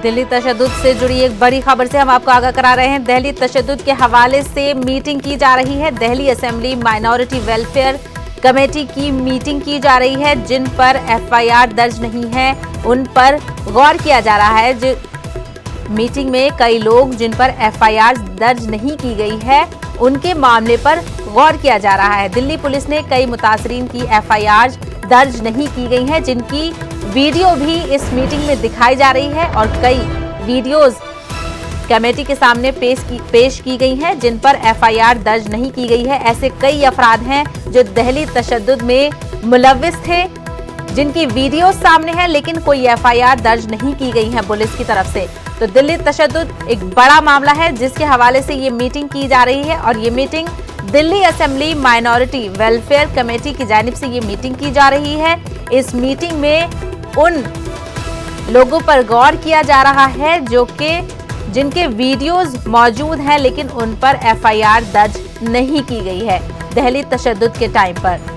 दिल्ली तशद्दुद से जुड़ी एक बड़ी खबर से हम आपको आगाह करा रहे हैं। दिल्ली तशद्दुद के हवाले से मीटिंग की जा रही है। Delhi assembly minority welfare committee की मीटिंग की जा रही है। जिन पर एफआईआर दर्ज नहीं है उन पर गौर किया जा रहा है। मीटिंग में कई लोग जिन पर एफआईआर दर्ज नहीं की गई है उनके मामले पर गौर किया जा रहा है। दिल्ली पुलिस ने कई मुतासरीन की एफआईआर दर्ज नहीं की गई है, जिनकी वीडियो भी इस मीटिंग में दिखाई जा रही है और कई वीडियोस कमेटी के सामने पेश की गई हैं जिन पर एफआईआर दर्ज नहीं की गई है। ऐसे कई अफराद हैं जो दिल्ली तशद्दुद में मुलव्विस थे, जिनकी वीडियो सामने है लेकिन कोई एफआईआर दर्ज नहीं की गई है पुलिस की तरफ से। तो दिल्ली तशद्दुद एक बड़ा मामला है जिसके हवाले से ये मीटिंग की जा रही है और ये meeting Delhi assembly minority welfare committee की जानिब से ये मीटिंग की जा रही है। इस मीटिंग में उन लोगों पर गौर किया जा रहा है जिनके वीडियोस मौजूद हैं लेकिन उन पर एफआईआर दर्ज नहीं की गई है दिल्ली तशद्दुद के टाइम पर।